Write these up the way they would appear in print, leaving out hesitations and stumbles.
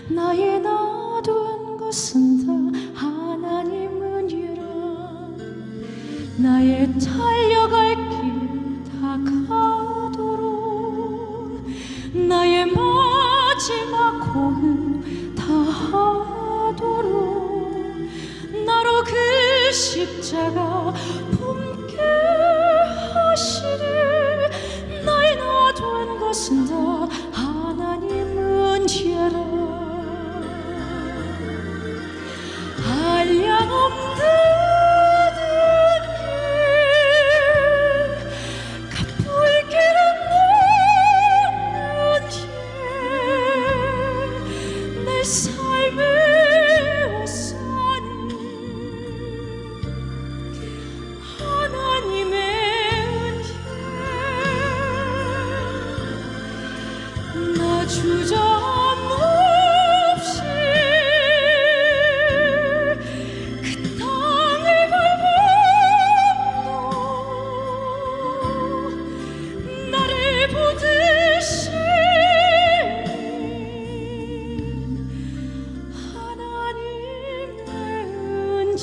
나의 놔둔 것은 다 하나님 은혜라. 나의 달려갈 길 다 가도록 나의 마지막 호흡 다 하도록 나로 그 십자가 품게 하시리. 나의 놔둔 것은 다 하나님 은혜라. 한량없는 주저없이 그 땅을 밟아도 나를 보듯이 하나님의 은혜.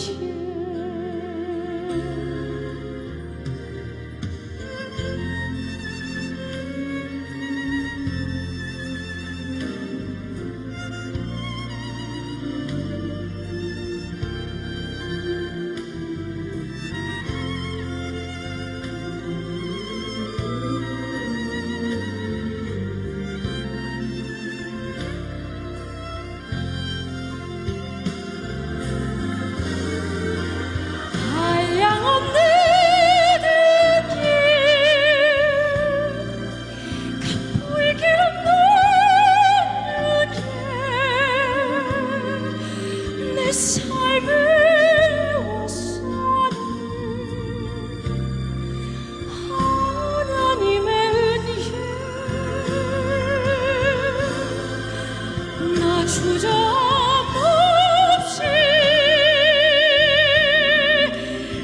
주저없이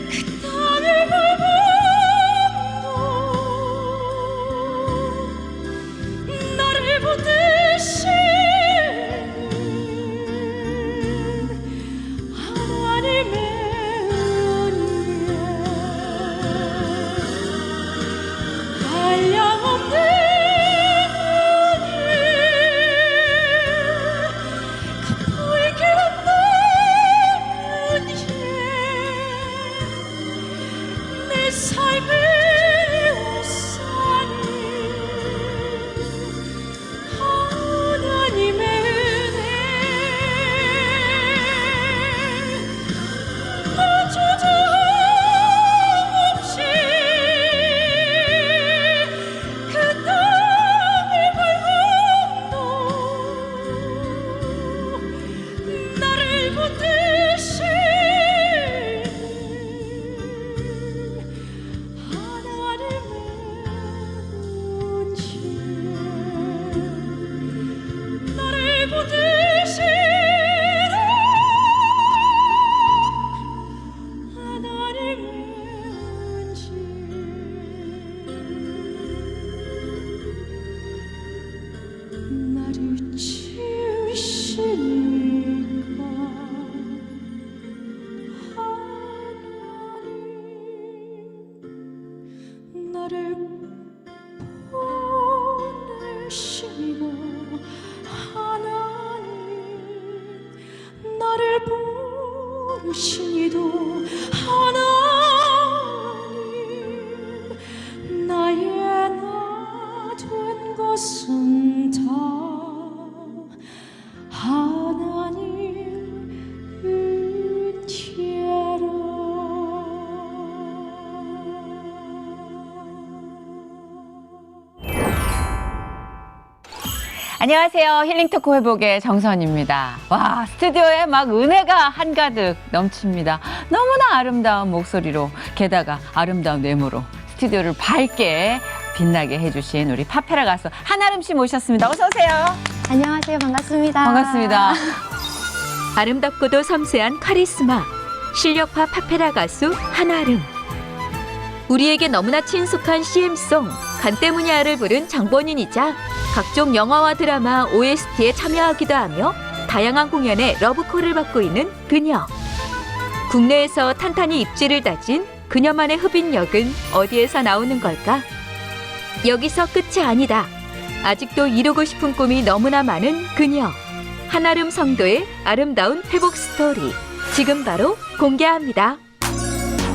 그 땅을 밟아도 나를 보듯이 하나님의 은혜. 한량없는 삶을 우사니 하나님의 은혜. 나 주저없이 그 땅을 밟아도 나를 보듯이 나를 지으시니까 하나님, 나를 보내시니까 하나님, 나를 보시니도 하나님, 나의 놔둔 것은 다 하나님 은혜라. 안녕하세요. 힐링토크 회복의 정선입니다. 와, 스튜디오에 막 은혜가 한가득 넘칩니다. 너무나 아름다운 목소리로, 게다가 아름다운 외모로 스튜디오를 밝게 빛나게 해주신 우리 파페라 가수 한아름 씨 모셨습니다. 어서 오세요. 안녕하세요. 반갑습니다. 반갑습니다. 아름답고도 섬세한 카리스마, 실력파 파페라 가수 한아름. 우리에게 너무나 친숙한 CM송 간때무냐를 부른 장본인이자 각종 영화와 드라마 OST에 참여하기도 하며 다양한 공연에 러브콜을 받고 있는 그녀. 국내에서 탄탄히 입지를 다진 그녀만의 흡인력은 어디에서 나오는 걸까? 여기서 끝이 아니다. 아직도 이루고 싶은 꿈이 너무나 많은 그녀. 한아름 성도의 아름다운 회복 스토리. 지금 바로 공개합니다.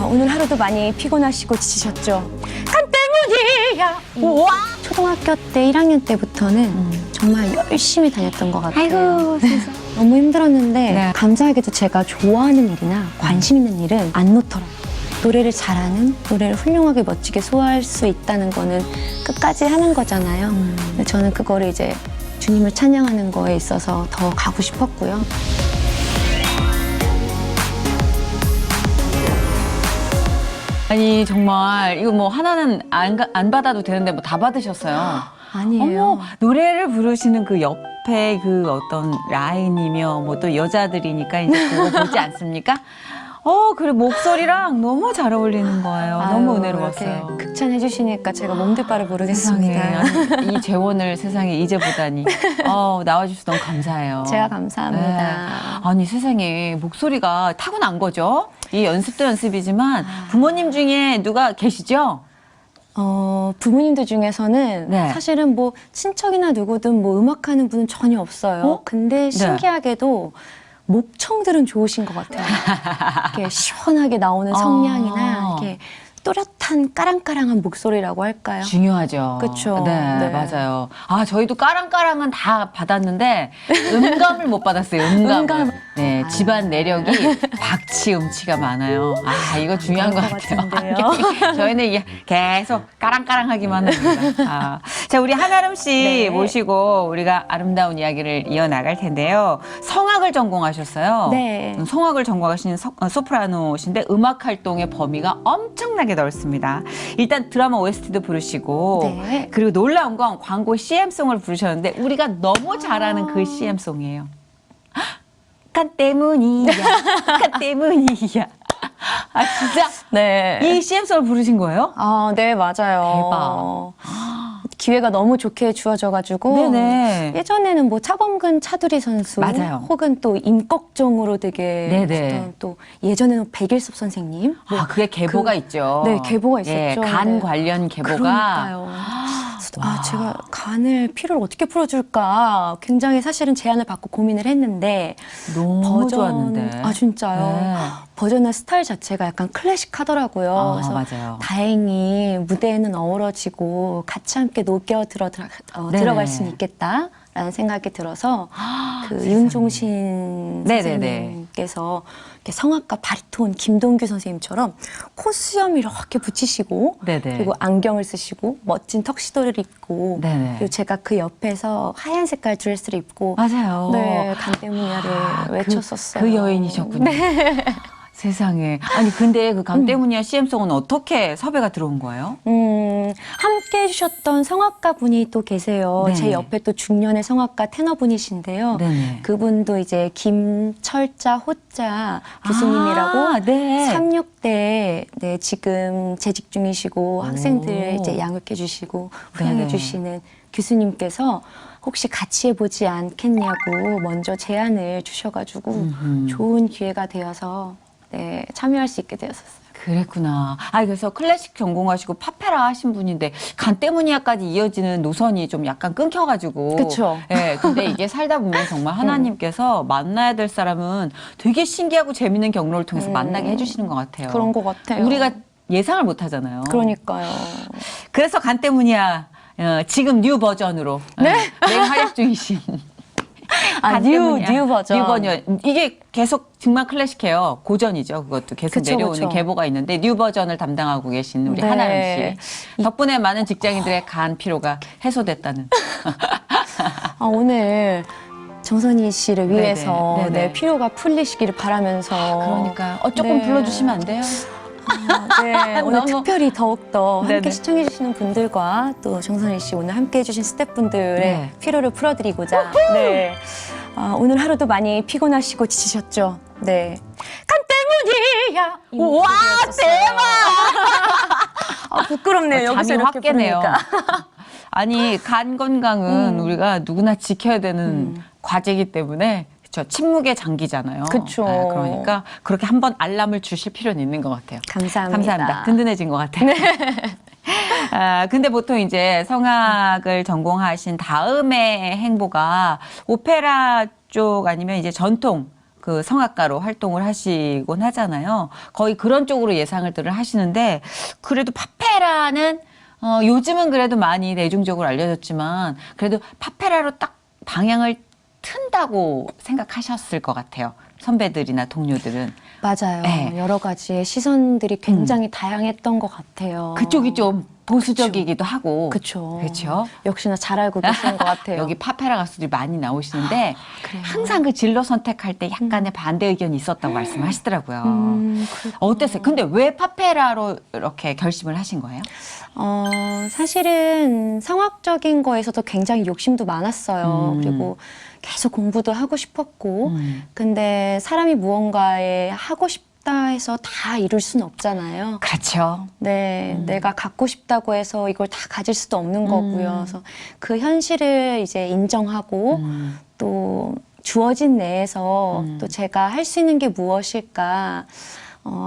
오늘 하루도 많이 피곤하시고 지치셨죠? 간 때문이야. 우와! 초등학교 때 1학년 때부터는 정말 열심히 다녔던 것 같아요. 아이고, 세상. 너무 힘들었는데 네. 감사하게도 제가 좋아하는 일이나 관심 있는 일은 안 놓더라고요. 노래를 잘하는, 노래를 훌륭하게 멋지게 소화할 수 있다는 거는 끝까지 하는 거잖아요. 근데 저는 그거를 이제 주님을 찬양하는 거에 있어서 더 가고 싶었고요. 아니 정말 이거 뭐 하나는 안 받아도 되는데 뭐 다 받으셨어요. 아니에요. 어머, 노래를 부르시는 그 옆에 그 어떤 라인이며 뭐 또 여자들이니까 이제 그거 보지 않습니까? 그래 목소리랑 너무 잘 어울리는 거예요. 너무 은혜로웠어요. 이렇게 극찬해 주시니까 제가 몸둘 바를 세상에, 모르겠습니다. 아니, 이 재원을 세상에 이제 보다니 나와주셔서 너무 감사해요. 제가 감사합니다. 네. 아니 세상에 목소리가 타고난 거죠. 이 연습도 연습이지만 부모님 중에 누가 계시죠? 부모님들 중에서는 네. 사실은 뭐 친척이나 누구든 뭐 음악하는 분은 전혀 없어요. 근데 신기하게도 목청들은 좋으신 것 같아요. 이렇게 시원하게 나오는 성량이나 이렇게 또렷한 까랑까랑한 목소리라고 할까요? 중요하죠. 그쵸. 네, 네. 맞아요. 저희도 까랑까랑은 다 받았는데 음감을 못 받았어요. 음감을. 네, 집안 내력이 박치음치가 많아요. 이거 중요한 것 같아요. 저희는 이게 계속 까랑까랑하기만 합니다. 자, 우리 한아름 씨 네. 모시고 우리가 아름다운 이야기를 이어나갈 텐데요. 성악을 전공하셨어요. 네. 성악을 전공하신 소프라노신데 음악 활동의 범위가 엄청나게 넓습니다. 일단 드라마 OST도 부르시고 네. 그리고 놀라운 건 광고 CM송을 부르셨는데 우리가 너무 잘아는 그 CM송이에요. 간 때문이야. 간 때문이야. 진짜? 네. 이 CM송을 부르신 거예요? 네, 맞아요. 대박. 기회가 너무 좋게 주어져가지고 네네. 예전에는 뭐 차범근 차두리 선수 맞아요. 혹은 또 임꺽정으로 되게 네네. 어떤 또 예전에는 백일섭 선생님 그게 계보가 있죠. 네, 계보가 예, 있었죠. 간 네. 관련 계보가. 그러니까요. 제가 간을 피로를 어떻게 풀어줄까 굉장히 사실은 제안을 받고 고민을 했는데 너무 좋았는데. 진짜요? 네. 버전의 스타일 자체가 약간 클래식하더라고요. 그래서 맞아요. 다행히 무대에는 어우러지고 같이 함께 녹여 들어갈 수는 있겠다라는 생각이 들어서 그 윤종신 네네네. 선생님께서 이렇게 성악가 바리톤 김동규 선생님처럼 콧수염 이렇게 붙이시고 네네. 그리고 안경을 쓰시고 멋진 턱시도를 입고 네네. 그리고 제가 그 옆에서 하얀 색깔 드레스를 입고 맞아요. 네, 간 때문이야를 외쳤었어요. 그 여인이셨군요. 네. 세상에. 아니 근데 그 간 때문이야 CM송은 어떻게 섭외가 들어온 거예요? 함께 해주셨던 성악가 분이 또 계세요. 네네. 제 옆에 또 중년의 성악가 테너분이신데요. 네네. 그분도 이제 김철자 호자 교수님이라고 네. 36대 네, 지금 재직 중이시고 학생들 이제 양육해 주시고 후양해 네네. 주시는 교수님께서 혹시 같이 해보지 않겠냐고 먼저 제안을 주셔가지고 좋은 기회가 되어서 네, 참여할 수 있게 되었었어요. 그랬구나. 그래서 클래식 전공하시고 파페라 하신 분인데 간 때문이야까지 이어지는 노선이 좀 약간 끊겨가지고. 그쵸. 예. 근데 이게 살다 보면 정말 하나님께서 만나야 될 사람은 되게 신기하고 재밌는 경로를 통해서 만나게 해주시는 것 같아요. 그런 것 같아요. 우리가 예상을 못 하잖아요. 그러니까요. 그래서 간 때문이야. 지금 뉴 버전으로. 네? 활약 중이신. 간 때문이야. 뉴 버전. 뉴 버전. 이게 계속 정말 클래식해요. 고전이죠. 그것도 계속 그쵸, 내려오는 그쵸. 계보가 있는데 뉴 버전을 담당하고 계신 우리 네. 한아름 씨. 덕분에 많은 직장인들의 간 피로가 해소됐다는. 오늘 정선희 씨를 네네, 위해서 네네. 네, 피로가 풀리시기를 바라면서 그러니까요. 조금 네. 불러주시면 안 돼요? 네, 오늘 너무- 특별히 더욱더 함께 네네. 시청해주시는 분들과 또 정선희 씨 오늘 함께 해주신 스태프분들의 네. 피로를 풀어드리고자 네. 오늘 하루도 많이 피곤하시고 지치셨죠? 네. 간 때문이야! 이 와, 목소리였었어요. 부끄럽네요. 여기서 잠이 확 이렇게 깨네요. 부르니까. 아니 간 건강은 우리가 누구나 지켜야 되는 과제이기 때문에 저 침묵의 장기잖아요. 그쵸. 네, 그러니까 그렇게 한번 알람을 주실 필요는 있는 것 같아요. 감사합니다. 감사합니다. 든든해진 것 같아요. 근데 보통 이제 성악을 전공하신 다음의 행보가 오페라 쪽 아니면 이제 전통 그 성악가로 활동을 하시곤 하잖아요. 거의 그런 쪽으로 예상을들 하시는데 그래도 파페라는 요즘은 그래도 많이 대중적으로 알려졌지만 그래도 파페라로 딱 방향을 튼다고 생각하셨을 것 같아요. 선배들이나 동료들은. 맞아요. 네. 여러 가지의 시선들이 굉장히 다양했던 것 같아요. 그쪽이 좀 보수적이기도 하고. 그렇죠. 그렇죠. 역시나 잘 알고 계시는 것 같아요. 여기 파페라 가수들이 많이 나오시는데 그래요? 항상 그 진로 선택할 때 약간의 반대 의견이 있었다고 말씀하시더라고요. 그렇구나. 어땠어요? 근데 왜 파페라로 이렇게 결심을 하신 거예요? 사실은 성악적인 거에서도 굉장히 욕심도 많았어요. 그리고 계속 공부도 하고 싶었고, 근데 사람이 무언가에 하고 싶다 해서 다 이룰 수는 없잖아요. 그렇죠. 네, 내가 갖고 싶다고 해서 이걸 다 가질 수도 없는 거고요. 그래서 그 현실을 이제 인정하고 또 주어진 내에서 또 제가 할 수 있는 게 무엇일까,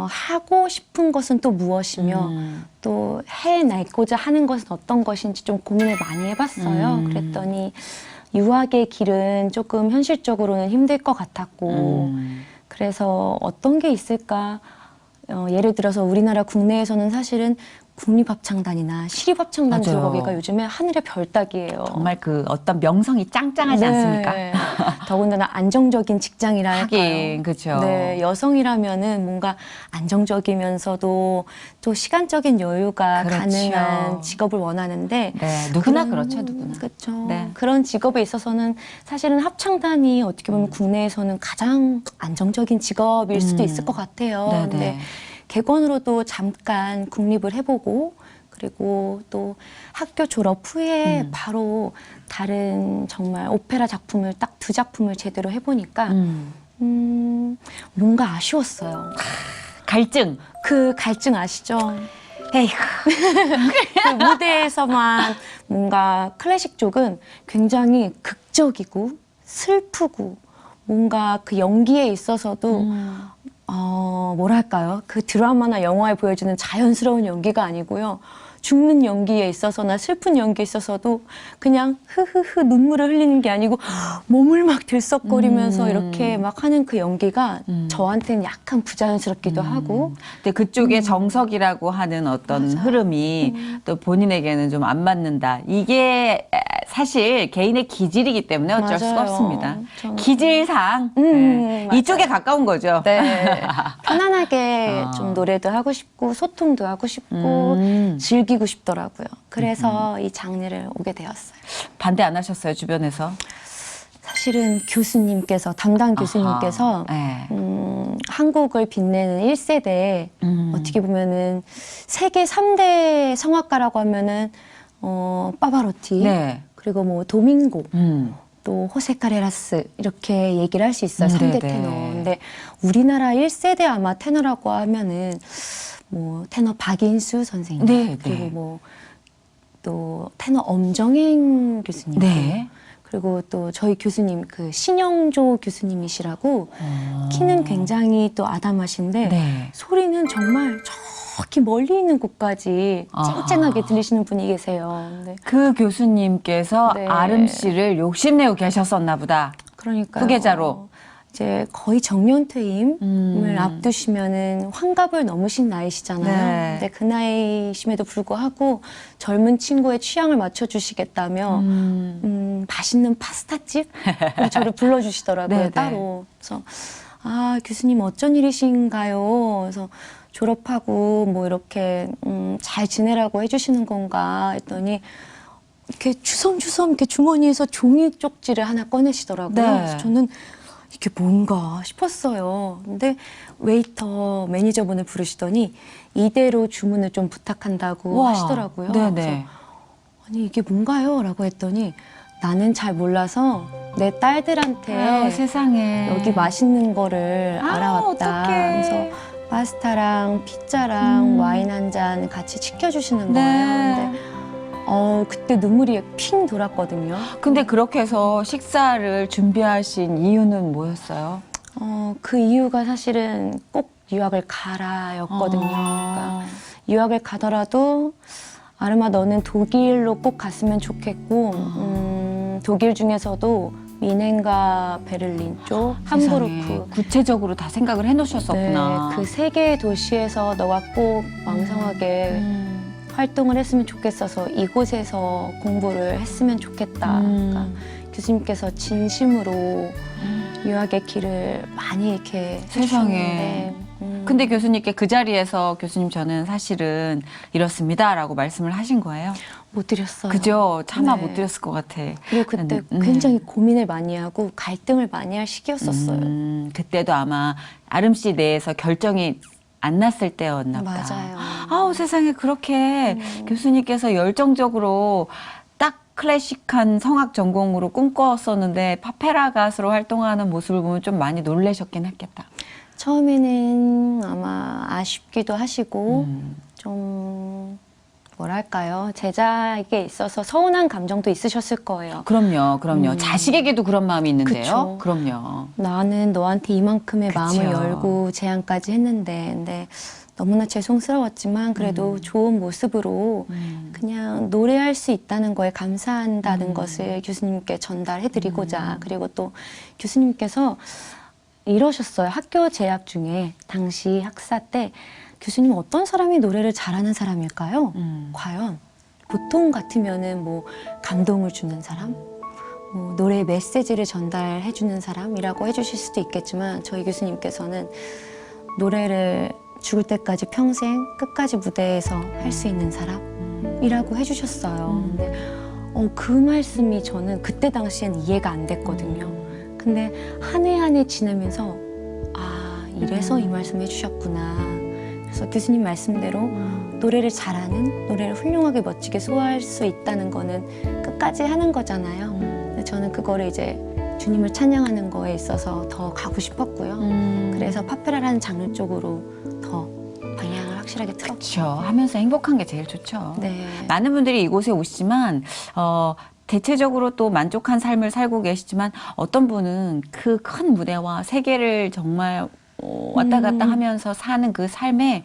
하고 싶은 것은 또 무엇이며 또 해내고자 하는 것은 어떤 것인지 좀 고민을 많이 해봤어요. 그랬더니 유학의 길은 조금 현실적으로는 힘들 것 같았고 그래서 어떤 게 있을까? 예를 들어서 우리나라 국내에서는 사실은 국립합창단이나 시립합창단 맞아요. 들어가기가 요즘에 하늘의 별 따기예요. 정말 그 어떤 명성이 짱짱하지 않습니까? 더군다나 안정적인 직장이라 할까요? 하긴, 그쵸. 네, 여성이라면은 뭔가 안정적이면서도 또 시간적인 여유가 그렇죠. 가능한 직업을 원하는데 네, 누구나 그렇죠, 누구나. 그렇죠. 네. 그런 직업에 있어서는 사실은 합창단이 어떻게 보면 국내에서는 가장 안정적인 직업일 수도 있을 것 같아요. 네네. 근데 객원으로도 잠깐 국립을 해보고 그리고 또 학교 졸업 후에 바로 다른 정말 오페라 작품을 딱 2작품을 제대로 해보니까 뭔가 아쉬웠어요. 갈증. 그 갈증 아시죠? 에이구. 그 무대에서만 뭔가 클래식 쪽은 굉장히 극적이고 슬프고 뭔가 그 연기에 있어서도 뭐랄까요? 그 드라마나 영화에 보여주는 자연스러운 연기가 아니고요. 죽는 연기에 있어서나 슬픈 연기에 있어서도 그냥 흐흐흐 눈물을 흘리는 게 아니고 몸을 막 들썩거리면서 이렇게 막 하는 그 연기가 저한테는 약간 부자연스럽기도 하고. 근데 그쪽에 정석이라고 하는 어떤 흐름이 또 본인에게는 좀 안 맞는다. 이게 사실 개인의 기질이기 때문에 어쩔 수가 맞아요. 없습니다. 저는- 기질상 맞아요. 이쪽에 가까운 거죠. 네. 편안하게 아. 좀 노래도 하고 싶고 소통도 하고 싶고 즐기고 싶더라고요. 그래서 이 장르를 오게 되었어요. 반대 안 하셨어요, 주변에서? 사실은 교수님께서 담당 교수님께서 아하, 네. 한국을 빛내는 1세대 어떻게 보면은 세계 3대 성악가라고 하면은 파바로티 네. 그리고 뭐 도밍고 음. 또 호세 카레라스 이렇게 얘기를 할 수 있어요. 3대 네네. 테너. 근데 우리나라 1세대 아마 테너라고 하면은 뭐 테너 박인수 선생님 네, 그리고 네. 뭐 또 테너 엄정행 교수님 네. 그리고 또 저희 교수님 그 신영조 교수님이시라고 키는 굉장히 또 아담하신데 네. 소리는 정말 저기 멀리 있는 곳까지 아하. 쨍쨍하게 들리시는 분이 계세요. 근데 그 교수님께서 네. 아름 씨를 욕심내고 계셨었나 보다. 그러니까 후계자로. 이제 거의 정년 퇴임을 음. 앞두시면은 환갑을 넘으신 나이시잖아요. 네. 근데 그 나이심에도 불구하고 젊은 친구의 취향을 맞춰주시겠다며 맛있는 파스타집 저를 불러주시더라고요. 네네. 따로. 그래서 아 교수님 어쩐 일이신가요? 그래서 졸업하고 뭐 이렇게 잘 지내라고 해주시는 건가 했더니 이렇게 주섬주섬 이렇게 주머니에서 종이 쪽지를 하나 꺼내시더라고요. 네. 그래서 저는 이게 뭔가 싶었어요. 근데 웨이터 매니저분을 부르시더니 이대로 주문을 좀 부탁한다고 와, 하시더라고요. 네네. 그래서 아니 이게 뭔가요? 라고 했더니 나는 잘 몰라서 내 딸들한테 아유, 세상에. 여기 맛있는 거를 아우, 알아왔다. 어떡해. 그래서 파스타랑 피자랑 와인 한 잔 같이 시켜주시는 거예요. 네. 근데 그때 눈물이 핑 돌았거든요. 근데 그렇게 해서 식사를 준비하신 이유는 뭐였어요? 그 이유가 사실은 꼭 유학을 가라였거든요. 그러니까 유학을 가더라도 아르마 너는 독일로 꼭 갔으면 좋겠고 독일 중에서도 미넨과 베를린 쪽, 함부르크 세상에, 구체적으로 다 생각을 해놓으셨었구나. 네, 그 세 개의 도시에서 너가 꼭 왕성하게 활동을 했으면 좋겠어서 이곳에서 공부를 했으면 좋겠다. 그러니까 교수님께서 진심으로 유학의 길을 많이 이렇게 세상에. 해주셨는데, 근데 교수님께 그 자리에서 교수님 저는 사실은 이렇습니다라고 말씀을 하신 거예요? 못 드렸어요. 그죠? 차마 네. 못 드렸을 것 같아. 그리고 그때 음. 굉장히 고민을 많이 하고 갈등을 많이 할 시기였었어요. 그때도 아마 아름 씨 내에서 결정이 안 났을 때였나 보다. 맞아요. 아우 세상에 그렇게 교수님께서 열정적으로 딱 클래식한 성악 전공으로 꿈꿨었는데 파페라 가수로 활동하는 모습을 보면 좀 많이 놀라셨긴 했겠다. 처음에는 아마 아쉽기도 하시고 좀 뭐랄까요, 제자에게 있어서 서운한 감정도 있으셨을 거예요. 그럼요. 자식에게도 그런 마음이 있는데요. 그쵸. 그럼요. 나는 너한테 이만큼의 그쵸. 마음을 열고 제안까지 했는데 근데 너무나 죄송스러웠지만 그래도 좋은 모습으로 그냥 노래할 수 있다는 거에 감사한다는 것을 교수님께 전달해드리고자 그리고 또 교수님께서 이러셨어요. 학교 재학 중에 당시 학사 때 교수님 어떤 사람이 노래를 잘하는 사람일까요? 과연 보통 같으면은 뭐 감동을 주는 사람, 뭐 노래의 메시지를 전달해 주는 사람이라고 해주실 수도 있겠지만 저희 교수님께서는 노래를 죽을 때까지 평생 끝까지 무대에서 할 수 있는 사람이라고 해주셨어요. 근데 그 말씀이 저는 그때 당시엔 이해가 안 됐거든요. 근데 한 해 한 해 지나면서 아 이래서 이 말씀 해주셨구나. 그래서 교수님 말씀대로 노래를 잘하는, 노래를 훌륭하게 멋지게 소화할 수 있다는 거는 끝까지 하는 거잖아요. 근데 저는 그거를 이제 주님을 찬양하는 거에 있어서 더 가고 싶었고요. 그래서 파페라라는 장르 쪽으로 더 방향을 확실하게 틀었죠. 그렇죠. 하면서 행복한 게 제일 좋죠. 네. 많은 분들이 이곳에 오시지만 대체적으로 또 만족한 삶을 살고 계시지만 어떤 분은 그 큰 무대와 세계를 정말 왔다 갔다 하면서 사는 그 삶에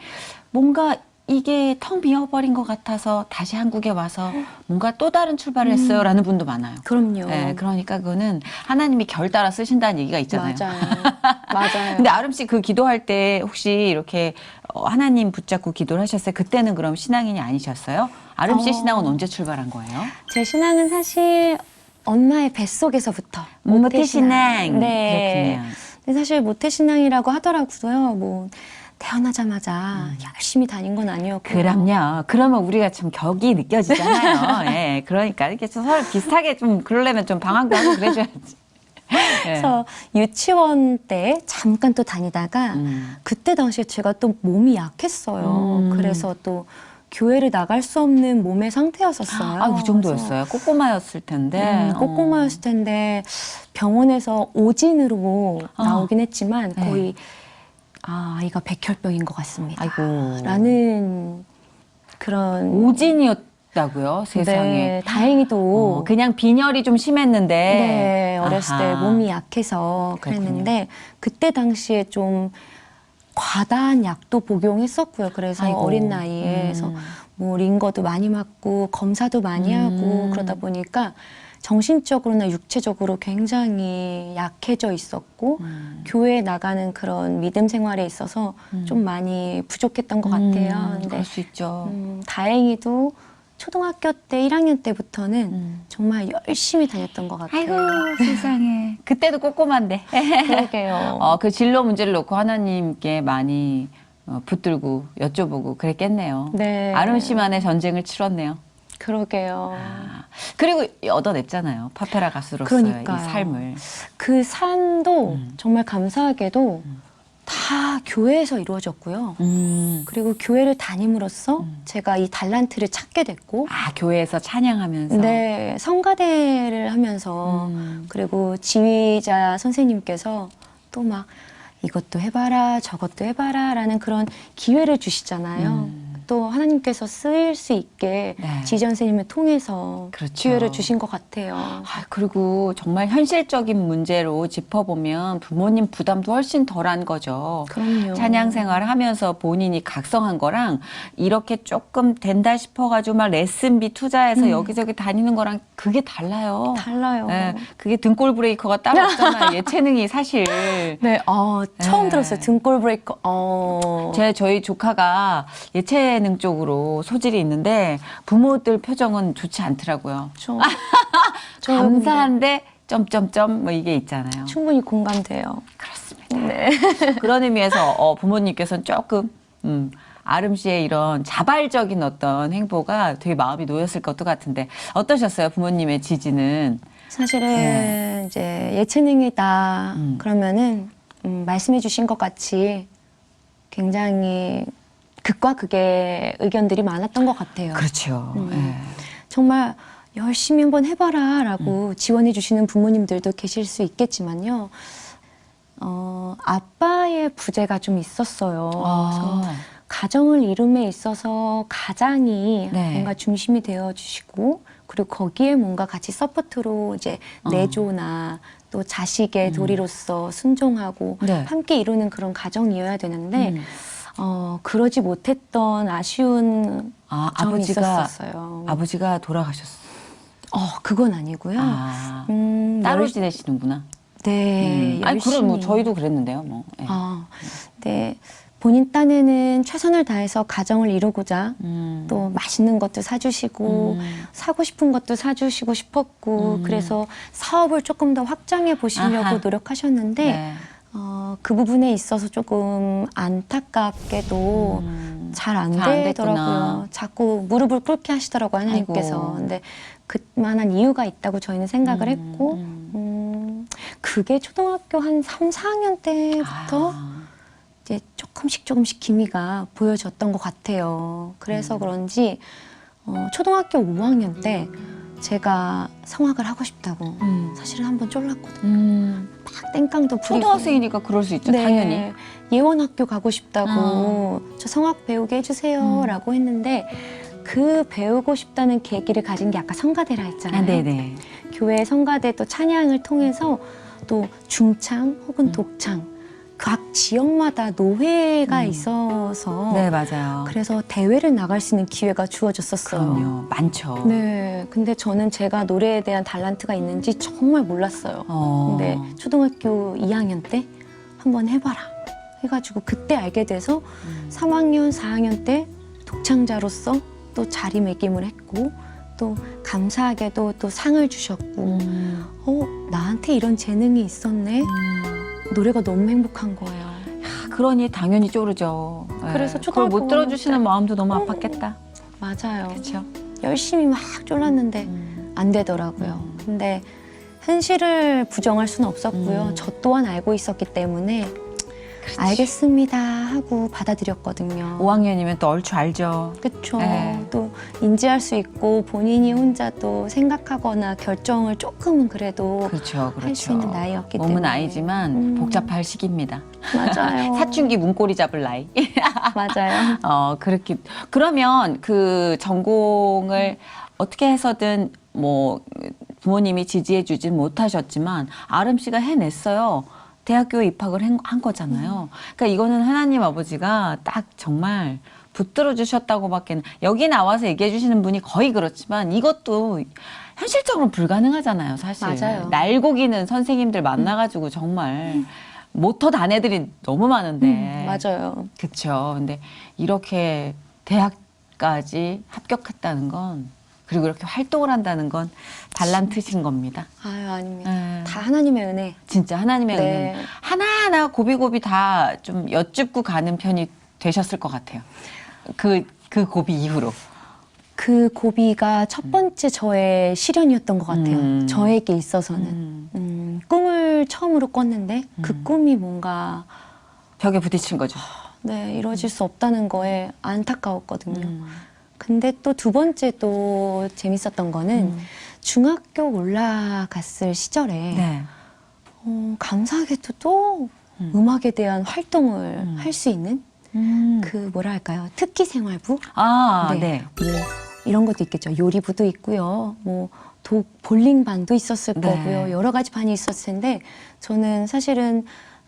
뭔가 이게 텅 비어버린 것 같아서 다시 한국에 와서 뭔가 또 다른 출발을 했어요 라는 분도 많아요. 그럼요. 네, 그러니까 그거는 하나님이 결 따라 쓰신다는 얘기가 있잖아요. 맞아요. 맞아요. 근데 아름 씨 그 기도할 때 혹시 이렇게 하나님 붙잡고 기도를 하셨어요? 그때는 그럼 신앙인이 아니셨어요? 아름 씨의 신앙은 언제 출발한 거예요? 제 신앙은 사실 엄마의 뱃속에서부터 모태신앙. 네. 그렇군요. 근데 사실 모태신앙이라고 하더라고요. 뭐 태어나자마자 열심히 다닌 건 아니었고. 그럼요. 그러면 우리가 좀 격이 느껴지잖아요. 예, 그러니까 이렇게 서로 비슷하게 좀 그러려면 좀 방황도 하고 그래줘야지. 예. 그래서 유치원 때 잠깐 또 다니다가 그때 당시에 제가 또 몸이 약했어요. 그래서 또 교회를 나갈 수 없는 몸의 상태였었어요. 아, 그 정도였어요. 꼬꼬마였을 텐데. 꼬꼬마였을 텐데 병원에서 오진으로 나오긴 했지만 네. 거의 아이가 백혈병인 것 같습니다. 아이고. 라는 그런 오진이었다고요? 세상에. 네, 다행히도 그냥 빈혈이 좀 심했는데. 네, 어렸을 때 아하. 몸이 약해서 그랬는데 그때 당시에 좀 과다한 약도 복용했었고요. 그래서 아이고. 어린 나이에 그래서 뭐 링거도 많이 맞고 검사도 많이 하고 그러다 보니까 정신적으로나 육체적으로 굉장히 약해져 있었고 교회에 나가는 그런 믿음 생활에 있어서 좀 많이 부족했던 것 같아요. 근데 그럴 수 있죠. 다행히도 초등학교 때 1학년 때부터는 정말 열심히 다녔던 것 같아요. 아이고 세상에. 그때도 꼬꼬만데. 그러게요. 그 진로 문제를 놓고 하나님께 많이 붙들고 여쭤보고 그랬겠네요. 네. 아름 씨만의 전쟁을 치렀네요. 그러게요. 그리고 얻어냈잖아요. 파페라 가수로서의 그러니까요. 이 삶을. 그 산도 정말 감사하게도 다 교회에서 이루어졌고요. 그리고 교회를 다님으로써 제가 이 달란트를 찾게 됐고 교회에서 찬양하면서. 네, 성가대를 하면서 그리고 지휘자 선생님께서 또 막 이것도 해봐라 저것도 해봐라 라는 그런 기회를 주시잖아요. 또 하나님께서 쓰일 수 있게 네. 지전 선생님을 통해서 그렇죠. 기회를 주신 것 같아요. 아, 그리고 정말 현실적인 문제로 짚어보면 부모님 부담도 훨씬 덜한 거죠. 그럼요. 찬양 생활 하면서 본인이 각성한 거랑 이렇게 조금 된다 싶어가지고 막 레슨비 투자해서 여기저기 다니는 거랑 그게 달라요. 달라요. 네, 그게 등골 브레이커가 따로 없잖아요. 예체능이 사실. 네, 처음 네. 들었어요. 등골 브레이커. 저희 조카가 예체능 쪽으로 소질이 있는데 부모들 표정은 좋지 않더라고요. 저 감사한데 점점점 뭐 이게 있잖아요. 충분히 공감돼요. 그렇습니다. 네. 그런 의미에서 부모님께서는 조금 아름 씨의 이런 자발적인 어떤 행보가 되게 마음이 놓였을 것도 같은데 어떠셨어요? 부모님의 지지는. 사실은 이제 예체능이다 그러면은 말씀해 주신 것 같이 굉장히 극과 극의 의견들이 많았던 것 같아요. 그렇죠. 정말 열심히 한번 해봐라 라고 지원해 주시는 부모님들도 계실 수 있겠지만요. 아빠의 부재가 좀 있었어요. 그래서 가정을 이룸에 있어서 가장이 네. 뭔가 중심이 되어 주시고 그리고 거기에 뭔가 같이 서포트로 이제 내조나 또 자식의 도리로서 순종하고 네. 함께 이루는 그런 가정이어야 되는데 그러지 못했던 아쉬운 점이 아버지가 있었어요. 아버지가 돌아가셨어. 그건 아니고요. 따로 열- 지내시는구나. 네, 아니 그럼 뭐 열심히. 저희도 그랬는데요. 뭐. 예. 네. 본인 딴에는 최선을 다해서 가정을 이루고자 또 맛있는 것도 사주시고 사고 싶은 것도 사주시고 싶었고 그래서 사업을 조금 더 확장해 보시려고 아하. 노력하셨는데 네. 그 부분에 있어서 조금 안타깝게도 잘 안 잘안 되더라고요. 됐구나. 자꾸 무릎을 꿇게 하시더라고요, 하나님께서. 아이고. 근데 그만한 이유가 있다고 저희는 생각을 했고 그게 초등학교 한 3, 4학년 때부터 이제 조금씩 기미가 보여졌던 것 같아요. 그래서 그런지 초등학교 5학년 때 제가 성악을 하고 싶다고 사실은 한번 쫄랐거든요. 막 땡깡도 부리고. 초등학생이니까 그럴 수 있죠. 네, 당연히. 예원학교 가고 싶다고 저 성악 배우게 해주세요 라고 했는데 그 배우고 싶다는 계기를 가진 게 아까 성가대라 했잖아요. 네네. 교회 성가대 또 찬양을 통해서 또 중창 혹은 독창 각 지역마다 노회가 있어서 네 맞아요. 그래서 대회를 나갈 수 있는 기회가 주어졌었어요. 그럼요. 많죠. 네, 근데 저는 제가 노래에 대한 달란트가 있는지 정말 몰랐어요. 근데 초등학교 2학년 때 한번 해봐라 해가지고 그때 알게 돼서 3학년, 4학년 때 독창자로서 또 자리매김을 했고 또 감사하게도 또 상을 주셨고 나한테 이런 재능이 있었네. 노래가 너무 행복한 거예요. 그러니 당연히 쪼르죠. 예. 그래서 그걸 못 초등학교 들어주시는 마음도 너무 아팠겠다. 맞아요. 그렇죠. 열심히 막 쫄랐는데 안 되더라고요. 근데 현실을 부정할 수는 없었고요. 저 또한 알고 있었기 때문에 알겠습니다 하고 받아들였거든요. 5학년이면 또 얼추 알죠. 그렇죠. 네. 또 인지할 수 있고 본인이 혼자 또 생각하거나 결정을 조금은 그래도 그렇죠. 할 수 있는 그렇죠. 나이였기 몸은 때문에. 아이지만 복잡할 시기입니다. 맞아요. 사춘기 문고리 잡을 나이. 맞아요. 그렇게 그러면 그 전공을 어떻게 해서든 뭐 부모님이 지지해 주진 못하셨지만 아름 씨가 해냈어요. 대학교에 입학을 한 거잖아요. 그러니까 이거는 하나님 아버지가 딱 정말 붙들어 주셨다고밖에 여기 나와서 얘기해 주시는 분이 거의 그렇지만 이것도 현실적으로 불가능하잖아요, 사실. 맞아요. 날고기는 선생님들 만나가지고 정말 못터 단 애들이 너무 많은데. 맞아요. 그렇죠. 근데 이렇게 대학까지 합격했다는 건 그리고 이렇게 활동을 한다는 건 달란트신 겁니다. 아유, 아닙니다. 네. 다 하나님의 은혜. 진짜 하나님의 네. 은혜 하나하나 고비고비 다 좀 여쭙고 가는 편이 되셨을 것 같아요. 그 고비 이후로. 그 고비가 첫 번째 저의 시련이었던 것 같아요. 저에게 있어서는. 꿈을 처음으로 꿨는데 그 꿈이 뭔가 벽에 부딪힌 거죠. 네, 이루어질 수 없다는 거에 안타까웠거든요. 근데 또 두 번째 또 재밌었던 거는 중학교 올라갔을 시절에 네. 감사하게도 또 음악에 대한 활동을 할 수 있는 그 뭐라 할까요? 특기 생활부? 아, 네. 네. 뭐 이런 것도 있겠죠. 요리부도 있고요. 뭐 볼링반도 있었을 네. 거고요. 여러 가지 반이 있었을 텐데 저는 사실은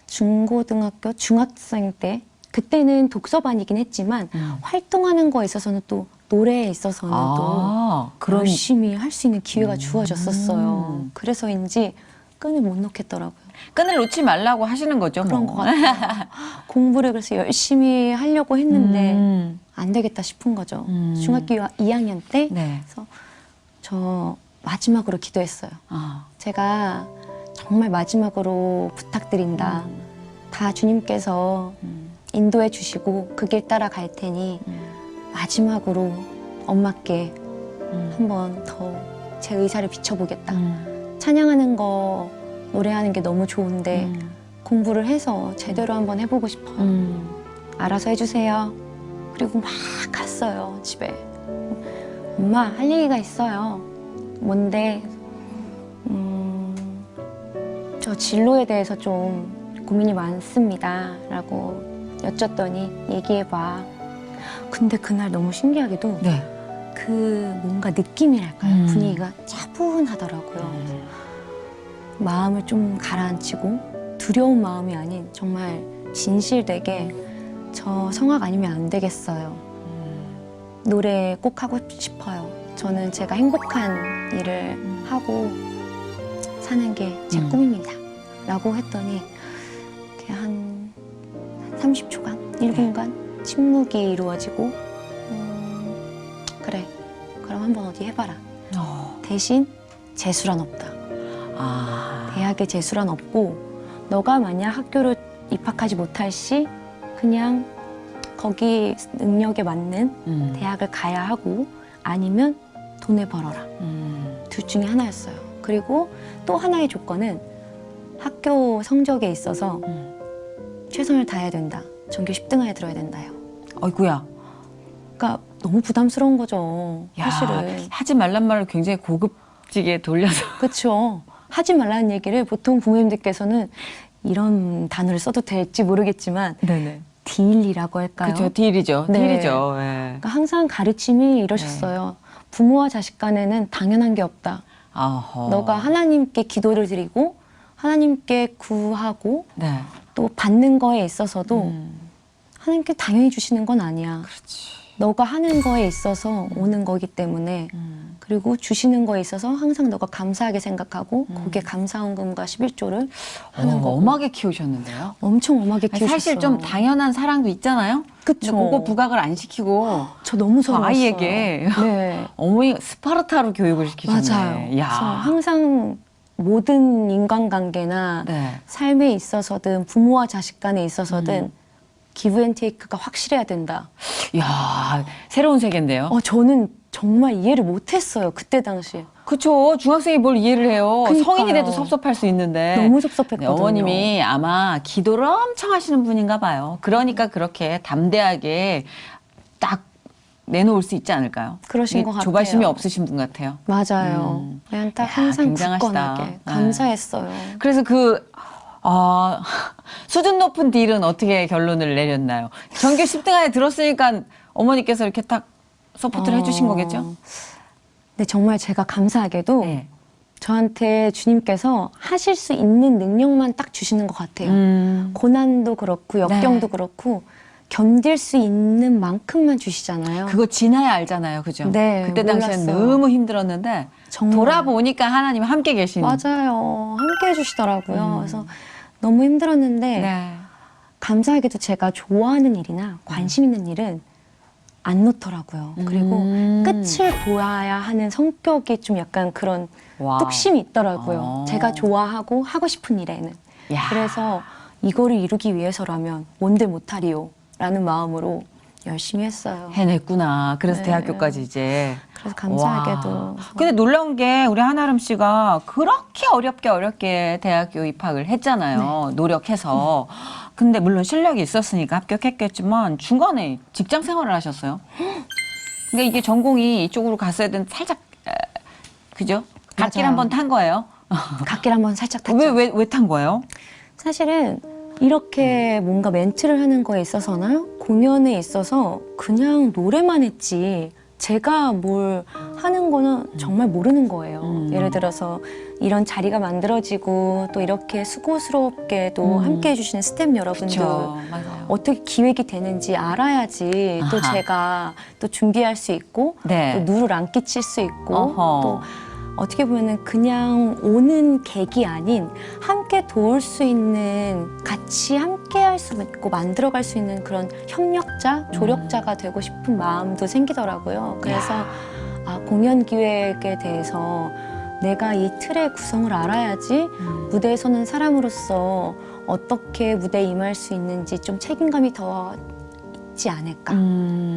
중고등학교, 중학생 때 그때는 독서반이긴 했지만 활동하는 거에 있어서는 또 노래에 있어서는 또 그런 열심히 할 수 있는 기회가 주어졌었어요. 그래서인지 끈을 못 놓겠더라고요. 끈을 놓지 말라고 하시는 거죠, 그런 뭐. 것 같아요. 공부를 그래서 열심히 하려고 했는데 안 되겠다 싶은 거죠. 중학교 2학년 때 네. 그래서 저 마지막으로 기도했어요. 아. 제가 정말 마지막으로 부탁드린다. 다 주님께서 인도해 주시고 그 길 따라갈 테니 마지막으로 엄마께 한 번 더 제 의사를 비춰보겠다. 찬양하는 거, 노래하는 게 너무 좋은데 공부를 해서 제대로 한번 해보고 싶어요. 알아서 해주세요. 그리고 막 갔어요, 집에. 엄마, 할 얘기가 있어요. 뭔데? 저 진로에 대해서 좀 고민이 많습니다. 라고 여쭸더니 얘기해봐. 근데 그날 너무 신기하게도 네. 그 뭔가 느낌이랄까요? 분위기가 차분하더라고요. 마음을 좀 가라앉히고 두려운 마음이 아닌 정말 진실되게 저 성악 아니면 안 되겠어요. 노래 꼭 하고 싶어요. 저는 제가 행복한 일을 하고 사는 게 제 꿈입니다. 라고 했더니 이렇게 한 30초간, 1분간 침묵이 이루어지고 그래, 그럼 한번 어디 해봐라. 대신 재수란 없다. 아. 대학에 재수란 없고 너가 만약 학교를 입학하지 못할 시 그냥 거기 능력에 맞는 대학을 가야 하고 아니면 돈을 벌어라. 둘 중에 하나였어요. 그리고 또 하나의 조건은 학교 성적에 있어서 최선을 다해야 된다. 전교 10등 안에 들어야 된다요. 어이구야. 그러니까 너무 부담스러운 거죠. 야, 사실은. 하지 말란 말을 굉장히 고급지게 돌려서. 그렇죠. 하지 말라는 얘기를 보통 부모님들께서는 이런 단어를 써도 될지 모르겠지만 네네. 딜이라고 할까요? 그렇죠. 딜이죠. 네. 딜이죠. 예. 그러니까 항상 가르침이 이러셨어요. 부모와 자식 간에는 당연한 게 없다. 아허. 너가 하나님께 기도를 드리고 하나님께 구하고 네. 또 받는 거에 있어서도 하나님께 당연히 주시는 건 아니야. 그렇지. 너가 하는 거에 있어서 오는 거기 때문에 그리고 주시는 거에 있어서 항상 너가 감사하게 생각하고 거기에 감사헌금과 11조를 하는 거고. 엄하게 키우셨는데요. 엄청 엄하게 아니, 키우셨어요. 사실 좀 당연한 사랑도 있잖아요. 그쵸. 근데 그거 부각을 안 시키고 저 너무 서러웠어요. 아이에게 네. 어머니 스파르타로 교육을 시키셨네. 맞아요. 야. 그래서 항상 모든 인간관계나 네. 삶에 있어서든 부모와 자식 간에 있어서든 기브 앤 테이크가 확실해야 된다. 야, 새로운 세계인데요. 저는 정말 이해를 못했어요. 그때 당시에. 그쵸. 중학생이 뭘 이해를 해요. 그러니까요. 성인이 돼도 섭섭할 수 있는데. 너무 네, 섭섭했거든요. 어머님이 아마 기도를 엄청 하시는 분인가 봐요. 그러니까 그렇게 담대하게 딱 내놓을 수 있지 않을까요? 그러신 것 같아요. 조바심이 없으신 분 같아요. 맞아요. 그냥 딱 야, 항상 굉장하시다. 굳건하게 네. 감사했어요. 그래서 수준 높은 딜은 어떻게 결론을 내렸나요? 전교 10등 안에 들었으니까 어머니께서 이렇게 딱 서포트를 해주신 거겠죠? 근데 정말 제가 감사하게도 네. 저한테 주님께서 하실 수 있는 능력만 딱 주시는 것 같아요. 고난도 그렇고 역경도 네. 그렇고 견딜 수 있는 만큼만 주시잖아요. 그거 지나야 알잖아요. 그죠? 네, 그때 당시엔 몰랐어요. 너무 힘들었는데 정말. 돌아보니까 하나님 함께 계신. 맞아요. 함께 해주시더라고요. 그래서 너무 힘들었는데 네. 감사하게도 제가 좋아하는 일이나 관심 있는 일은 안 놓더라고요. 그리고 끝을 보아야 하는 성격이 좀 약간 그런 와우. 뚝심이 있더라고요. 어. 제가 좋아하고 하고 싶은 일에는. 야. 그래서 이거를 이루기 위해서라면 뭔들 못하리요 라는 마음으로 열심히 했어요. 해냈구나. 그래서 네. 대학교까지 이제. 그래서 감사하게도. 와. 근데 놀라운 게 우리 한아름 씨가 그렇게 어렵게 대학교 입학을 했잖아요. 네. 노력해서. 근데 물론 실력이 있었으니까 합격했겠지만 중간에 직장 생활을 하셨어요. 그러니까 이게 전공이 이쪽으로 갔어야 되는 살짝 그죠? 갓길 맞아요. 한번 탄 거예요. 갓길 한번 살짝 탔죠. 왜 탄 거예요? 사실은 이렇게 뭔가 멘트를 하는 거에 있어서나 공연에 있어서 그냥 노래만 했지 제가 뭘 하는 거는 정말 모르는 거예요. 예를 들어서 이런 자리가 만들어지고 또 이렇게 수고스럽게도 함께 해주시는 스태프 여러분들 그렇죠. 맞아요. 어떻게 기획이 되는지 알아야지 또 아하. 제가 또 준비할 수 있고 네. 또 누를 안 끼칠 수 있고 어허. 또 어떻게 보면은 그냥 오는 객이 아닌 함께 도울 수 있는 같이 함께 할 수 있고 만들어갈 수 있는 그런 협력자, 조력자가 되고 싶은 마음도 생기더라고요. 그래서 공연 기획에 대해서 내가 이 틀의 구성을 알아야지 무대에 서는 사람으로서 어떻게 무대에 임할 수 있는지 좀 책임감이 더 있지 않을까,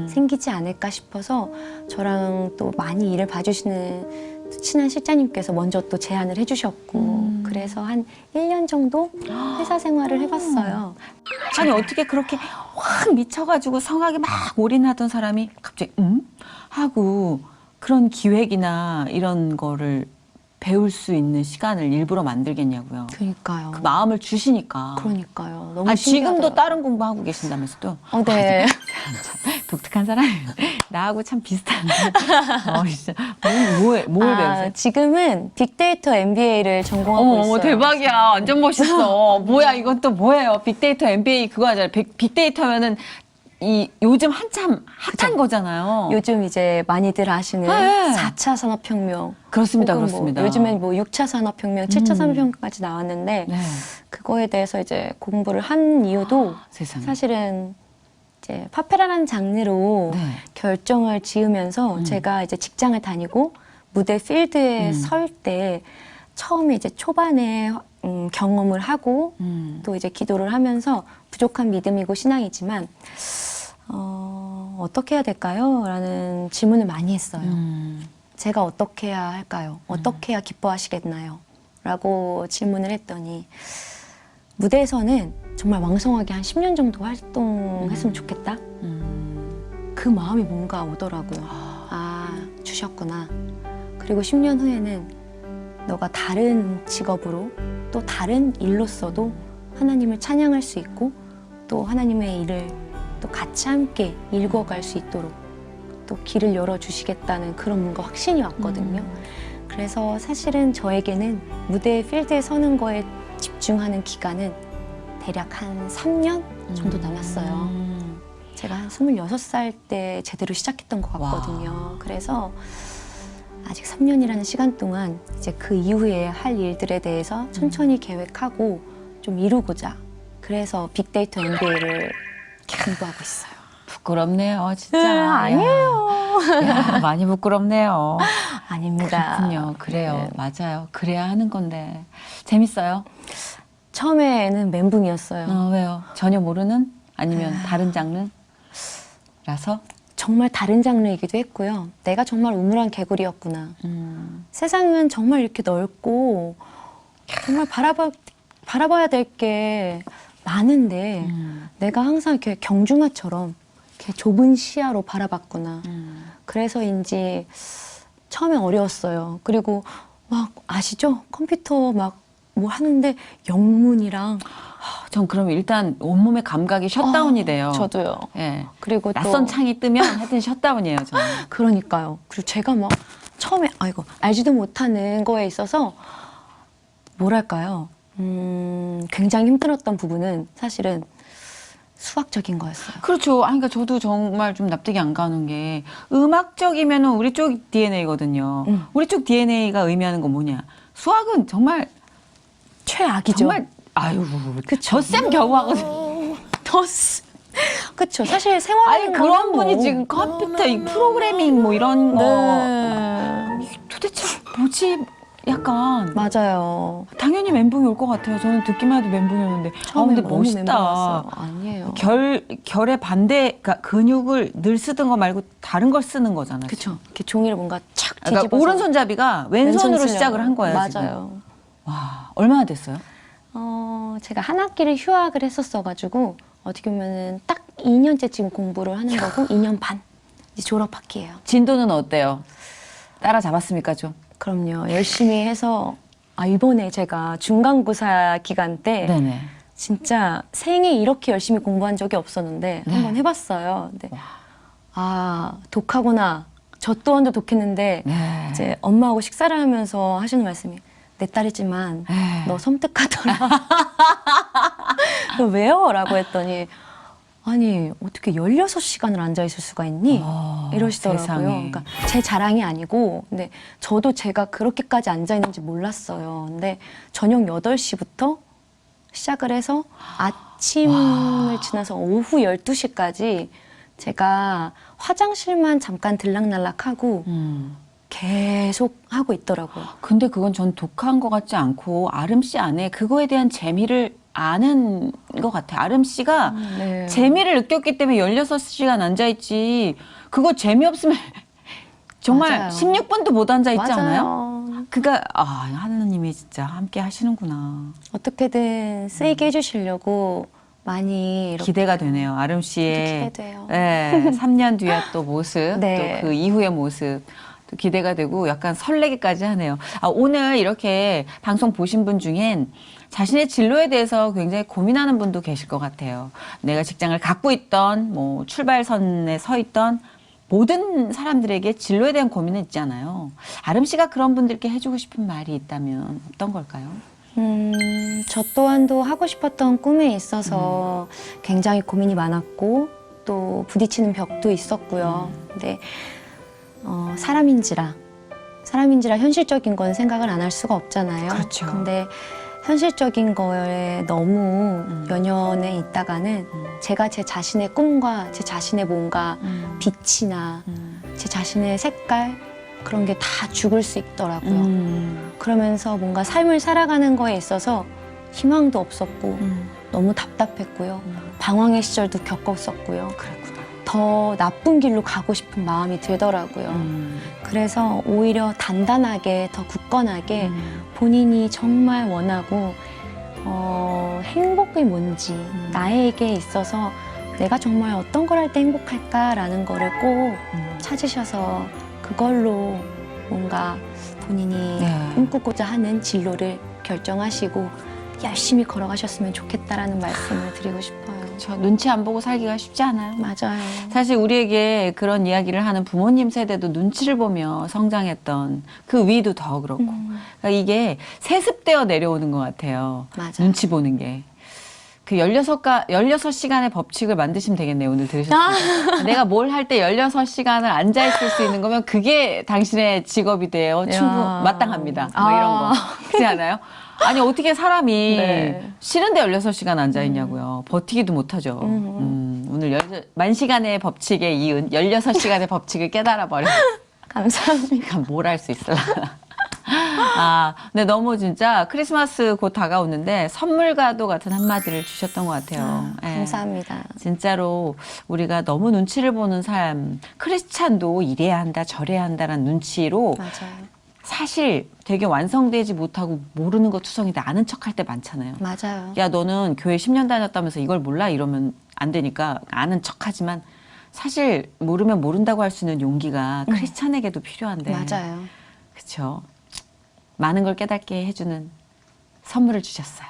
생기지 않을까 싶어서 저랑 또 많이 일을 봐주시는 친한 실장님께서 먼저 또 제안을 해주셨고 그래서 한 1년 정도 회사 생활을 해봤어요. 아니 어떻게 그렇게 확 미쳐가지고 성악에 막 올인하던 사람이 갑자기 하고 그런 기획이나 이런 거를 배울 수 있는 시간을 일부러 만들겠냐고요. 그러니까요. 그 마음을 주시니까. 그러니까요. 너무 아 지금도 신기하더라고요. 다른 공부하고 계신다면서 또. 네. 독특한 사람이에요. 나하고 참 비슷한데. 진짜. 뭘 배우세요? 지금은 빅데이터 MBA를 전공하고 있어요. 대박이야. 완전 멋있어. 뭐야, 이건 또 뭐예요? 빅데이터 MBA 그거 하잖아요. 빅데이터면은 이 요즘 한참 핫한 거잖아요. 요즘 이제 많이들 하시는 네. 4차 산업혁명. 그렇습니다, 혹은 그렇습니다. 요즘엔 6차 산업혁명, 7차 산업혁명까지 나왔는데 네. 그거에 대해서 이제 공부를 한 이유도 세상에. 사실은 이제 파페라라는 장르로 네. 결정을 지으면서 제가 이제 직장을 다니고 무대 필드에 설 때 처음에 이제 초반에 경험을 하고 또 이제 기도를 하면서 부족한 믿음이고 신앙이지만 어떻게 해야 될까요? 라는 질문을 많이 했어요. 제가 어떻게 해야 할까요? 어떻게 해야 기뻐하시겠나요? 라고 질문을 했더니 무대에서는 정말 왕성하게 한 10년 정도 활동했으면 좋겠다. 그 마음이 뭔가 오더라고요. 주셨구나. 그리고 10년 후에는 너가 다른 직업으로 또 다른 일로서도 하나님을 찬양할 수 있고 또 하나님의 일을 또 같이 함께 일궈갈 수 있도록 또 길을 열어주시겠다는 그런 뭔가 확신이 왔거든요. 그래서 사실은 저에게는 무대 필드에 서는 거에 집중하는 기간은 대략 한 3년 정도 남았어요. 제가 한 26살 때 제대로 시작했던 것 같거든요. 그래서 아직 3년이라는 시간 동안 이제 그 이후에 할 일들에 대해서 천천히 계획하고 좀 이루고자 그래서 빅데이터 MBA를 공부하고 있어요. 부끄럽네요, 진짜. 아니에요. 야, 많이 부끄럽네요. 아닙니다. 그렇군요. 그래요. 네. 맞아요. 그래야 하는 건데. 재밌어요? 처음에는 멘붕이었어요. 왜요? 전혀 모르는? 아니면 다른 장르라서? 정말 다른 장르이기도 했고요. 내가 정말 우물한 개구리였구나. 세상은 정말 이렇게 넓고 정말 바라봐야 될 게 많은데 내가 항상 이렇게 경주마처럼 이렇게 좁은 시야로 바라봤구나. 그래서인지 처음에 어려웠어요. 그리고 막 아시죠? 컴퓨터 막 뭐 하는데 영문이랑 전 그럼 일단 온몸의 감각이 셧다운이 돼요. 저도요. 예. 그리고 또 낯선 창이 뜨면 하여튼 셧다운이에요, 저는. 그러니까요. 그리고 제가 막 처음에 알지도 못하는 거에 있어서 뭐랄까요? 굉장히 힘들었던 부분은 사실은 수학적인 거였어요. 그렇죠. 그러니까 저도 정말 좀 납득이 안 가는 게 음악적이면은 우리 쪽 DNA거든요. 우리 쪽 DNA가 의미하는 건 뭐냐? 수학은 정말 최악이죠. 정말 젖쌤 겨우 하거든요. 그렇죠. 사실 생활하는 아니 그런 거는 분이 뭐. 지금 컴퓨터 이 프로그래밍 뭐 이런 거 네. 도대체 뭐지? 약간 맞아요. 당연히 멘붕이 올 것 같아요. 저는 듣기만 해도 멘붕이었는데 근데 너무 멋있다. 멘붕 아니에요. 결의 반대, 그러니까 근육을 늘 쓰던 거 말고 다른 걸 쓰는 거잖아요. 그렇죠. 이렇게 종이를 뭔가 착 뒤집어서 그러니까 오른손잡이가 왼손으로 왼손 시작을 한 거예요. 맞아요. 지금. 와, 얼마나 됐어요? 제가 한 학기를 휴학을 했었어가지고 어떻게 보면은 딱 2년째 지금 공부를 하는 거고 2년 반 이제 졸업 학기예요. 진도는 어때요? 따라잡았습니까 좀? 그럼요. 열심히 해서 이번에 제가 중간고사 기간 때 네네. 진짜 생애 이렇게 열심히 공부한 적이 없었는데 네. 한번 해봤어요. 근데 독하구나. 저 또한도 독했는데 네. 이제 엄마하고 식사를 하면서 하시는 말씀이 내 딸이지만 네. 너 섬뜩하더라. 너 왜요? 라고 했더니 아니 어떻게 16시간을 앉아있을 수가 있니? 이러시더라고요. 세상에. 그러니까 제 자랑이 아니고 근데 저도 제가 그렇게까지 앉아있는지 몰랐어요. 근데 저녁 8시부터 시작을 해서 아침을 지나서 오후 12시까지 제가 화장실만 잠깐 들락날락하고 계속 하고 있더라고요. 근데 그건 전 독한 것 같지 않고 아름 씨 안에 그거에 대한 재미를 아는 것 같아요. 아름 씨가 네. 재미를 느꼈기 때문에 16시간 앉아있지. 그거 재미없으면 정말 맞아요. 16분도 못 앉아있지 않아요? 맞아요. 그가 하나님이 진짜 함께 하시는구나. 어떻게든 쓰이게 해주시려고 많이 이렇게 기대가 되네요. 아름 씨의 기대돼요. 네, 3년 뒤의 또 모습, 네. 또 그 이후의 모습 또 기대가 되고 약간 설레기까지 하네요. 오늘 이렇게 방송 보신 분 중엔 자신의 진로에 대해서 굉장히 고민하는 분도 계실 것 같아요. 내가 직장을 갖고 있던 뭐 출발선에 서 있던 모든 사람들에게 진로에 대한 고민은 있잖아요. 아름 씨가 그런 분들께 해주고 싶은 말이 있다면 어떤 걸까요? 저 또한도 하고 싶었던 꿈에 있어서 굉장히 고민이 많았고 또 부딪히는 벽도 있었고요. 근데 사람인지라 현실적인 건 생각을 안 할 수가 없잖아요. 그렇죠. 근데 현실적인 거에 너무 연연해 있다가는 제가 제 자신의 꿈과 제 자신의 뭔가 빛이나 제 자신의 색깔 그런 게 다 죽을 수 있더라고요. 그러면서 뭔가 삶을 살아가는 거에 있어서 희망도 없었고 너무 답답했고요. 방황의 시절도 겪었었고요. 그랬구나. 더 나쁜 길로 가고 싶은 마음이 들더라고요. 그래서 오히려 단단하게 더 굳건하게 본인이 정말 원하고 행복이 뭔지 나에게 있어서 내가 정말 어떤 걸 할 때 행복할까라는 거를 꼭 찾으셔서 그걸로 뭔가 본인이 네. 꿈꾸고자 하는 진로를 결정하시고 열심히 걸어가셨으면 좋겠다라는 말씀을 드리고 싶어요. 저 눈치 안 보고 살기가 쉽지 않아요. 맞아요. 사실 우리에게 그런 이야기를 하는 부모님 세대도 눈치를 보며 성장했던 그 위도 더 그렇고 그러니까 이게 세습되어 내려오는 것 같아요. 맞아요. 눈치 보는 게. 그 16시간의 법칙을 만드시면 되겠네요. 오늘 들으셨습니다. 내가 뭘 할 때 16시간을 앉아있을 수 있는 거면 그게 당신의 직업이 돼요. 마땅합니다. 뭐 이런 거. 그렇지 않아요? 아니 어떻게 사람이 네. 싫은데 16시간 앉아있냐고요. 버티기도 못하죠. 오늘 10,000시간의 법칙에 이은 16시간의 법칙을 깨달아버려. 감사합니다. 뭘 할 수 있을라. 근데 너무 진짜 크리스마스 곧 다가오는데 선물과도 같은 한마디를 주셨던 것 같아요. 예. 감사합니다. 진짜로 우리가 너무 눈치를 보는 삶, 크리스찬도 이래야 한다, 저래야 한다라는 눈치로 맞아요. 사실 되게 완성되지 못하고 모르는 거 투성이다 아는 척 할 때 많잖아요. 맞아요. 야, 너는 교회 10년 다녔다면서 이걸 몰라? 이러면 안 되니까 아는 척 하지만 사실 모르면 모른다고 할 수 있는 용기가 크리스찬에게도 필요한데. 맞아요. 그렇죠. 많은 걸 깨닫게 해주는 선물을 주셨어요.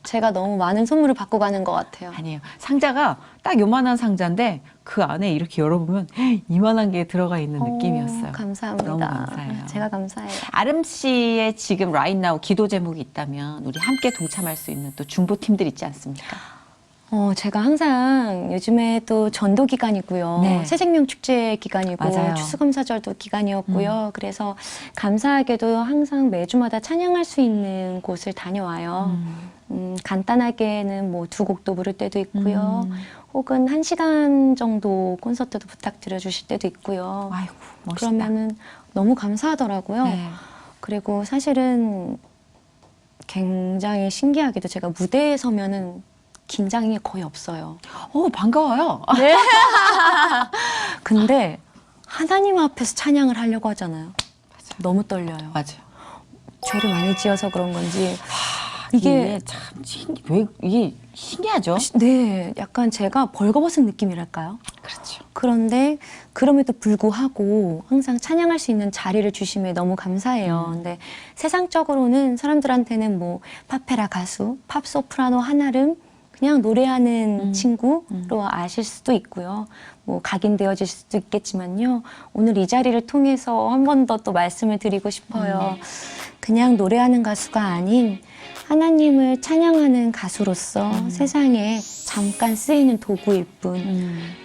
제가 너무 많은 선물을 받고 가는 것 같아요. 아니에요. 상자가 딱 요만한 상자인데 그 안에 이렇게 열어보면 이만한 게 들어가 있는 느낌이었어요. 감사합니다. 너무 감사해요. 제가 감사해요. 아름 씨의 지금 right now 기도 제목이 있다면 우리 함께 동참할 수 있는 또 중보팀들 있지 않습니까? 제가 항상 요즘에 또 전도 기간이고요. 네. 새생명 축제 기간이고 맞아요. 추수감사절도 기간이었고요. 그래서 감사하게도 항상 매주마다 찬양할 수 있는 곳을 다녀와요. 간단하게는 뭐 2곡도 부를 때도 있고요. 혹은 1시간 정도 콘서트도 부탁드려 주실 때도 있고요. 아이고 멋있다. 그러면은 너무 감사하더라고요. 네. 그리고 사실은 굉장히 신기하게도 제가 무대에 서면은 긴장이 거의 없어요. 반가워요. 네. 근데 하나님 앞에서 찬양을 하려고 하잖아요. 너무 떨려요. 맞아요. 죄를 많이 지어서 그런 건지 이게 참 왜 이게 신기하죠? 네, 약간 제가 벌거벗은 느낌이랄까요? 그렇죠. 그런데 그럼에도 불구하고 항상 찬양할 수 있는 자리를 주심에 너무 감사해요. 근데 세상적으로는 사람들한테는 뭐 파페라 가수, 팝 소프라노 한아름 그냥 노래하는 친구로 아실 수도 있고요. 뭐 각인되어질 수도 있겠지만요. 오늘 이 자리를 통해서 한 번 더 또 말씀을 드리고 싶어요. 그냥 노래하는 가수가 아닌 하나님을 찬양하는 가수로서 세상에 잠깐 쓰이는 도구일 뿐,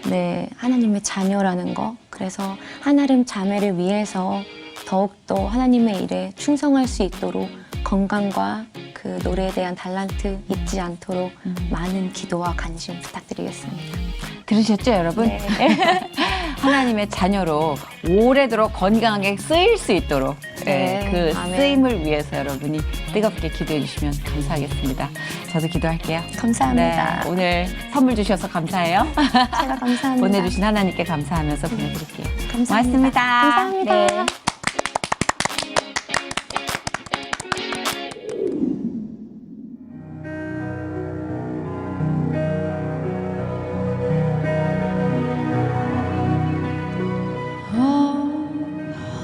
네, 하나님의 자녀라는 거. 그래서 한아름 자매를 위해서 더욱더 하나님의 일에 충성할 수 있도록 건강과 그 노래에 대한 달란트 잊지 않도록 많은 기도와 관심 부탁드리겠습니다. 들으셨죠, 여러분? 네. 하나님의 자녀로 오래도록 건강하게 쓰일 수 있도록 네, 그 아멘. 쓰임을 위해서 여러분이 뜨겁게 기도해 주시면 감사하겠습니다. 저도 기도할게요. 감사합니다. 네, 오늘 선물 주셔서 감사해요. 제가 감사합니다. 보내주신 하나님께 감사하면서 보내드릴게요. 감사합니다. 고맙습니다. 감사합니다. 네.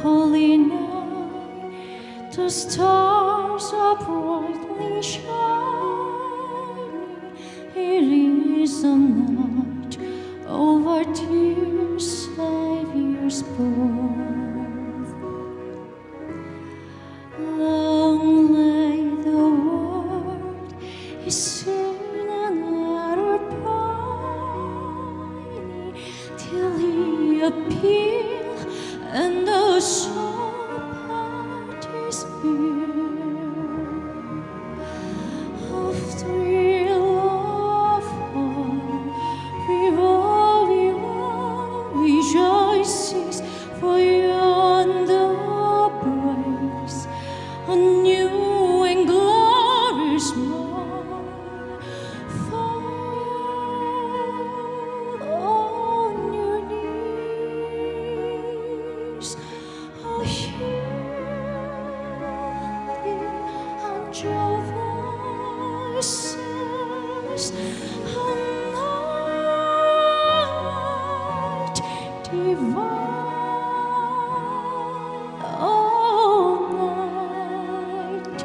Holy night, the stars are brightly shining. It is the night of our dear Savior's birth. Long lay the world, His sin and error pining, till He appeared. And the soul part is here of thrill of hope, revolving rejoices, for yonder breaks a new and glorious morn. Fall on your knees. Oh, hear the angel voices, a night divine, oh, night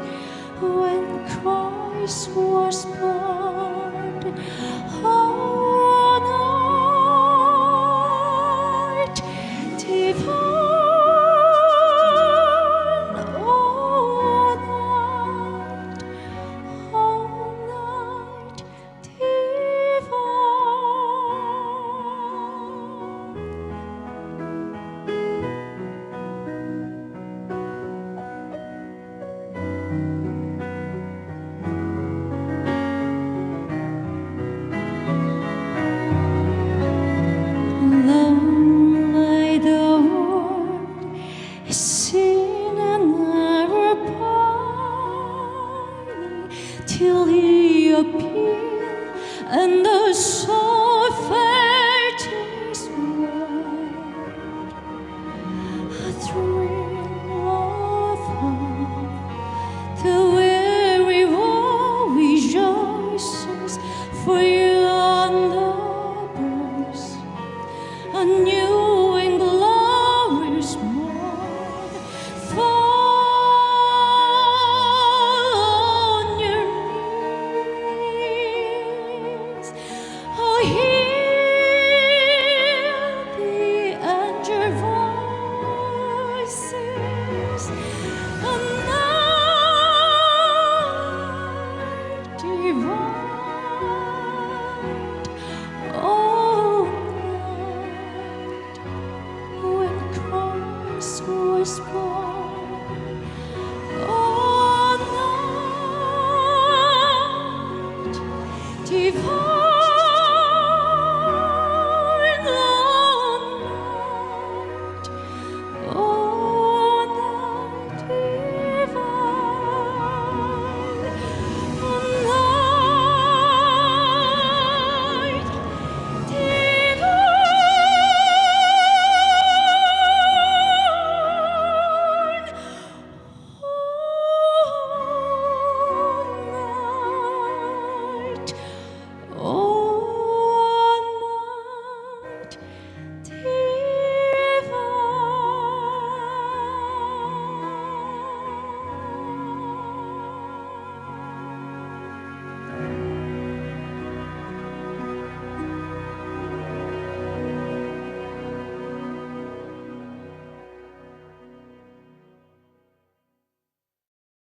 when Christ was born, oh, night divine. Long lay the world, His sin and error pining, till He appeared, and the soul felt His word. A thrill of hope, the weary world rejoices, for yonder bursts a new and glorious morn. Fall on your knees. Oh,